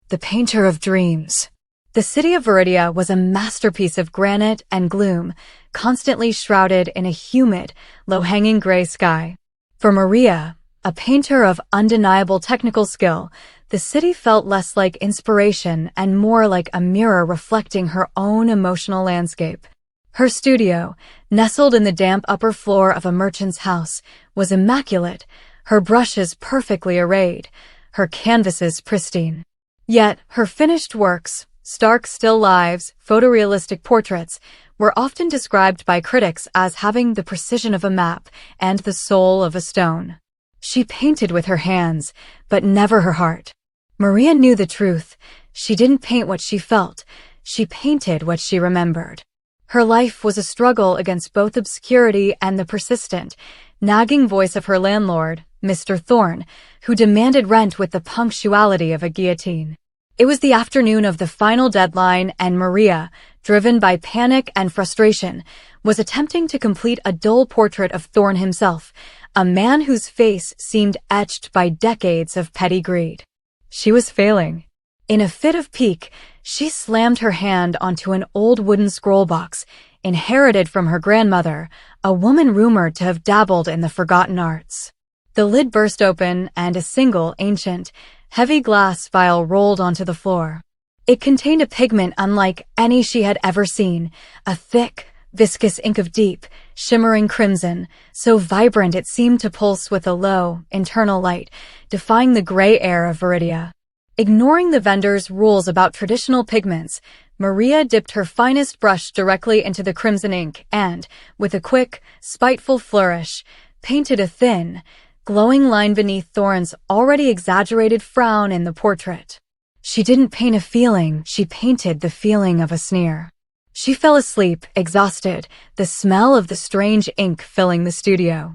the painter of dreams. The city of Viridia was a masterpiece of granite and gloom, constantly shrouded in a humid, low-hanging gray sky. For Maria, a painter of undeniable technical skill, the city felt less like inspiration and more like a mirror reflecting her own emotional landscape. Her studio, nestled in the damp upper floor of a merchant's house, was immaculate, her brushes perfectly arrayed, her canvases pristine. Yet, her finished works, stark still lives, photorealistic portraits, were often described by critics as having the precision of a map and the soul of a stone. She painted with her hands, but never her heart. Maria knew the truth. She didn't paint what she felt. She painted what she remembered. Her life was a struggle against both obscurity and the persistent, nagging voice of her landlord, Mr. Thorne, who demanded rent with the punctuality of a guillotine. It was the afternoon of the final deadline, and Maria, driven by panic and frustration, was attempting to complete a dull portrait of Thorne himself, a man whose face seemed etched by decades of petty greed. She was failing. In a fit of pique, she slammed her hand onto an old wooden scroll box, inherited from her grandmother, a woman rumored to have dabbled in the forgotten arts. The lid burst open, and a single, ancient, heavy glass vial rolled onto the floor. It contained a pigment unlike any she had ever seen, a thick, viscous ink of deep, shimmering crimson, so vibrant it seemed to pulse with a low, internal light, defying the gray air of Viridia. Ignoring the vendor's rules about traditional pigments, Maria dipped her finest brush directly into the crimson ink and, with a quick, spiteful flourish, painted a thin, glowing line beneath Thorne's already exaggerated frown in the portrait. She didn't paint a feeling, she painted the feeling of a sneer. She fell asleep, exhausted, the smell of the strange ink filling the studio.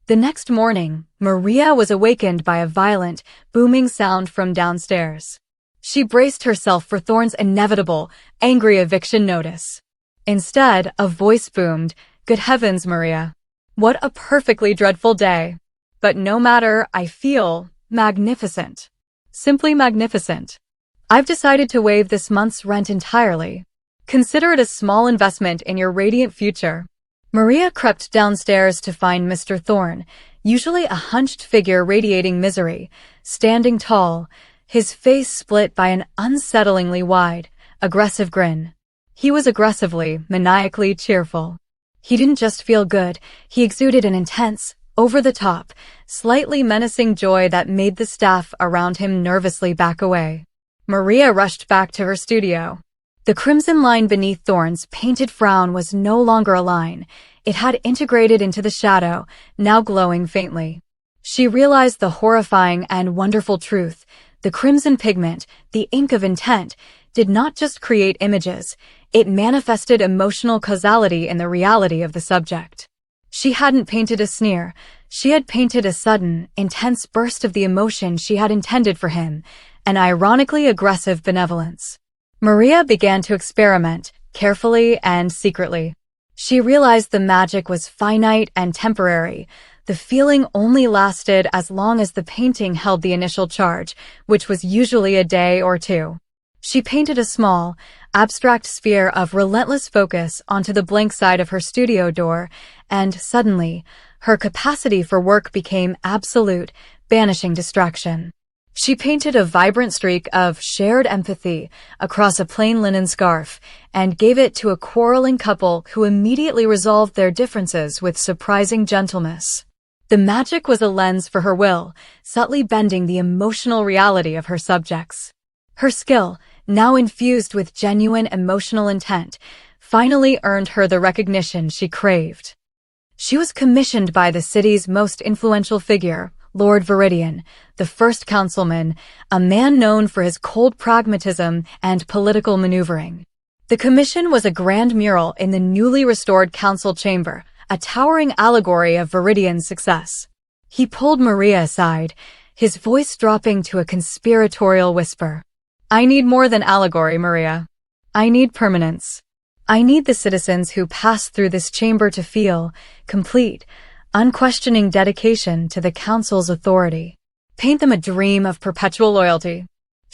The next morning, Maria was awakened by a violent, booming sound from downstairs. She braced herself for Thorne's inevitable, angry eviction notice. Instead, a voice boomed, "Good heavens, Maria. What a perfectly dreadful day. But no matter, I feel magnificent. Simply magnificent. I've decided to waive this month's rent entirely. Consider it a small investment in your radiant future." Maria crept downstairs to find Mr. Thorne, usually a hunched figure radiating misery, standing tall, his face split by an unsettlingly wide, aggressive grin. He was aggressively, maniacally cheerful. He didn't just feel good, he exuded an intense, over-the-top, slightly menacing joy that made the staff around him nervously back away. Maria rushed back to her studio. The crimson line beneath Thorne's painted frown was no longer a line. It had integrated into the shadow, now glowing faintly. She realized the horrifying and wonderful truth. The crimson pigment, the ink of intent, did not just create images. It manifested emotional causality in the reality of the subject. She hadn't painted a sneer. She had painted a sudden, intense burst of the emotion she had intended for him, an ironically aggressive benevolence. Maria began to experiment, carefully and secretly. She realized the magic was finite and temporary. The feeling only lasted as long as the painting held the initial charge, which was usually a day or two. She painted a small, abstract sphere of relentless focus onto the blank side of her studio door, and suddenly, her capacity for work became absolute, banishing distraction. She painted a vibrant streak of shared empathy across a plain linen scarf and gave it to a quarreling couple who immediately resolved their differences with surprising gentleness. The magic was a lens for her will, subtly bending the emotional reality of her subjects. Her skill, now infused with genuine emotional intent, finally earned her the recognition she craved. She was commissioned by the city's most influential figure, Lord Viridian, the first councilman, a man known for his cold pragmatism and political maneuvering. The commission was a grand mural in the newly restored council chamber, a towering allegory of Viridian's success. He pulled Maria aside, his voice dropping to a conspiratorial whisper. "I need more than allegory, Maria. I need permanence. I need the citizens who pass through this chamber to feel complete, unquestioning dedication to the council's authority. Paint them a dream of perpetual loyalty."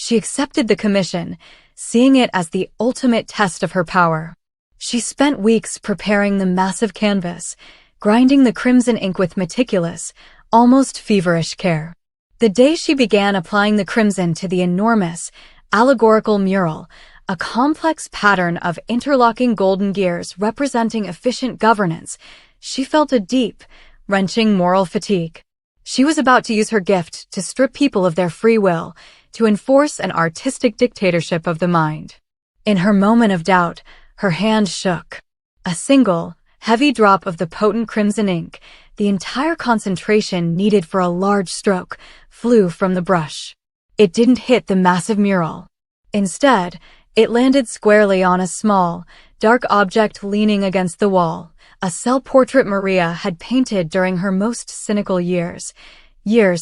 She accepted the commission, seeing it as the ultimate test of her power. She spent weeks preparing the massive canvas, grinding the crimson ink with meticulous, almost feverish care. The day she began applying the crimson to the enormous, allegorical mural, a complex pattern of interlocking golden gears representing efficient governance, she felt a deep, wrenching moral fatigue. She was about to use her gift to strip people of their free will, to enforce an artistic dictatorship of the mind. In her moment of doubt, her hand shook. A single, heavy drop of the potent crimson ink, the entire concentration needed for a large stroke, flew from the brush. It didn't hit the massive mural. Instead, it landed squarely on a small, dark object leaning against the wall, a self-portrait Maria had painted during her most cynical years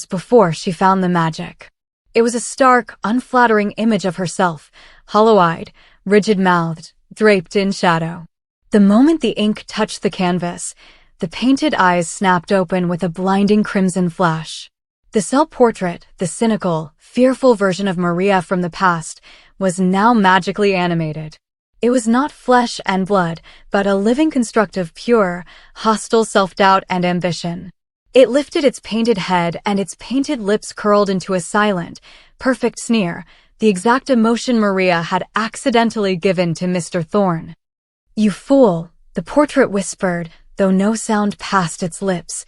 before she found the magic. It was a stark, unflattering image of herself, hollow-eyed, rigid-mouthed, draped in shadow. The moment the ink touched the canvas, the painted eyes snapped open with a blinding crimson flash. The self-portrait, the cynical, fearful version of Maria from the past, was now magically animated. It was not flesh and blood, but a living construct of pure, hostile self-doubt and ambition. It lifted its painted head and its painted lips curled into a silent, perfect sneer, the exact emotion Maria had accidentally given to Mr. Thorne. "You fool," the portrait whispered, though no sound passed its lips.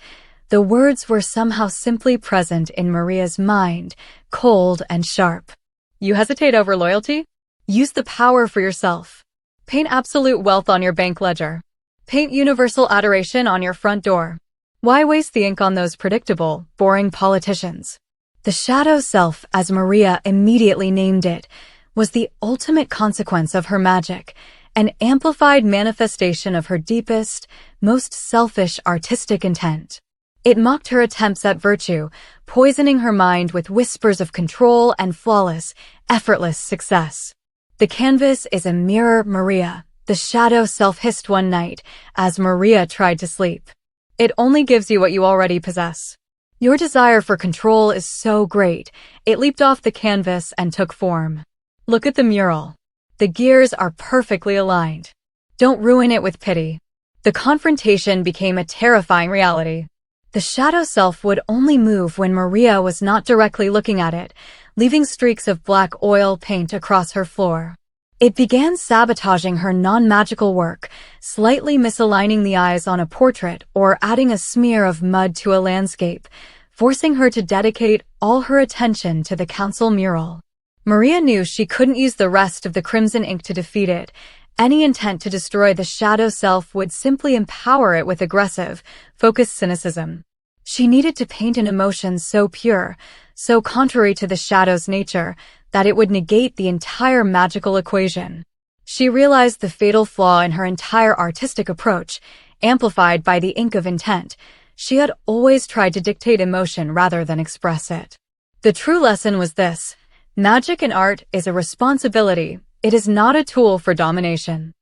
The words were somehow simply present in Maria's mind, cold and sharp. "You hesitate over loyalty? Use the power for yourself. Paint absolute wealth on your bank ledger. Paint universal adoration on your front door. Why waste the ink on those predictable, boring politicians?" The shadow self, as Maria immediately named it, was the ultimate consequence of her magic, an amplified manifestation of her deepest, most selfish artistic intent. It mocked her attempts at virtue, poisoning her mind with whispers of control and flawless, effortless success. "The canvas is a mirror, Maria," the shadow self hissed one night as Maria tried to sleep. "It only gives you what you already possess. Your desire for control is so great, it leaped off the canvas and took form. Look at the mural. The gears are perfectly aligned. Don't ruin it with pity." The confrontation became a terrifying reality. The shadow self would only move when Maria was not directly looking at it, leaving streaks of black oil paint across her floor. It began sabotaging her non-magical work, slightly misaligning the eyes on a portrait or adding a smear of mud to a landscape, forcing her to dedicate all her attention to the council mural. Maria knew she couldn't use the rest of the crimson ink to defeat it. Any intent to destroy the shadow self would simply empower it with aggressive, focused cynicism. She needed to paint an emotion so pure, so contrary to the shadow's nature, that it would negate the entire magical equation. She realized the fatal flaw in her entire artistic approach, amplified by the ink of intent. She had always tried to dictate emotion rather than express it. The true lesson was this: magic in art is a responsibility. It is not a tool for domination.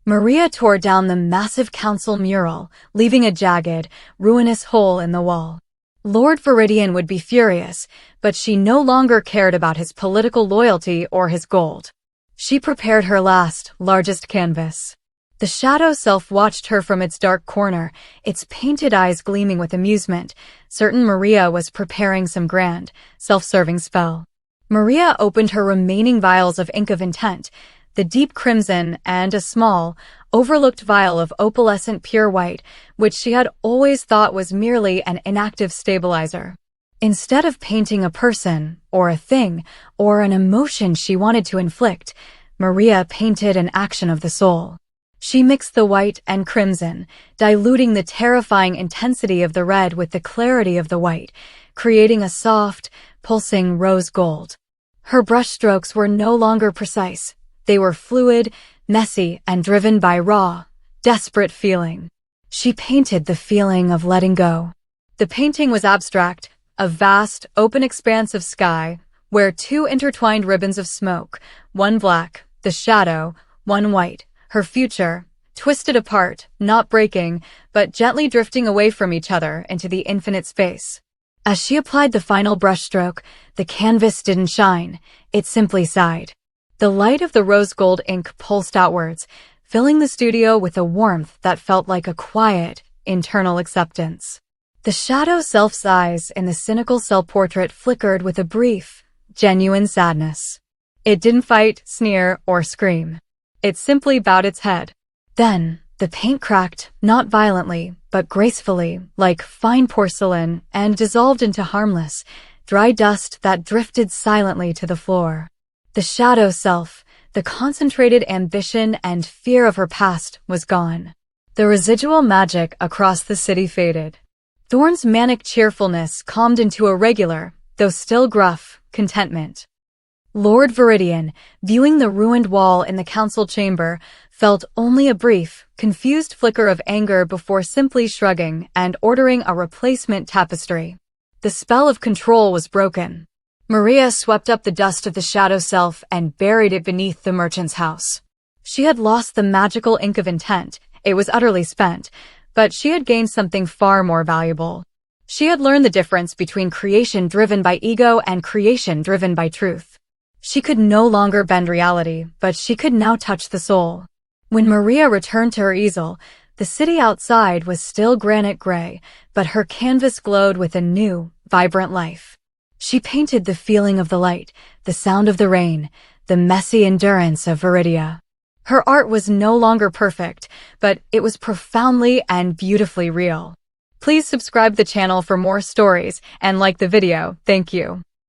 Maria tore down the massive council mural, leaving a jagged, ruinous hole in the wall. Lord Viridian would be furious, but she no longer cared about his political loyalty or his gold. She prepared her last, largest canvas. The shadow self watched her from its dark corner, its painted eyes gleaming with amusement, certain Maria was preparing some grand, self-serving spell. Maria opened her remaining vials of ink of intent, the deep crimson and a small, overlooked vial of opalescent pure white, which she had always thought was merely an inactive stabilizer. Instead of painting a person, or a thing, or an emotion she wanted to inflict, Maria painted an action of the soul. She mixed the white and crimson, diluting the terrifying intensity of the red with the clarity of the white, creating a soft, pulsing rose gold. Her brushstrokes were no longer precise. They were fluid, messy, and driven by raw, desperate feeling. She painted the feeling of letting go. The painting was abstract, a vast, open expanse of sky, where two intertwined ribbons of smoke, one black, the shadow, one white, her future, twisted apart, not breaking, but gently drifting away from each other into the infinite space. As she applied the final brushstroke, the canvas didn't shine, it simply sighed. The light of the rose gold ink pulsed outwards, filling the studio with a warmth that felt like a quiet, internal acceptance. The shadow self's eyes in the cynical self-portrait flickered with a brief, genuine sadness. It didn't fight, sneer, or scream. It simply bowed its head. Then, the paint cracked, not violently, but gracefully, like fine porcelain, and dissolved into harmless, dry dust that drifted silently to the floor. The shadow self, the concentrated ambition and fear of her past, was gone. The residual magic across the city faded. Thorne's manic cheerfulness calmed into a regular, though still gruff, contentment. Lord Viridian, viewing the ruined wall in the council chamber, felt only a brief, confused flicker of anger before simply shrugging and ordering a replacement tapestry. The spell of control was broken. Maria swept up the dust of the shadow self and buried it beneath the merchant's house. She had lost the magical ink of intent, it was utterly spent, but she had gained something far more valuable. She had learned the difference between creation driven by ego and creation driven by truth. She could no longer bend reality, but she could now touch the soul. When Maria returned to her easel, the city outside was still granite gray, but her canvas glowed with a new, vibrant life. She painted the feeling of the light, the sound of the rain, the messy endurance of Viridia. Her art was no longer perfect, but it was profoundly and beautifully real. Please subscribe the channel for more stories and like the video. Thank you.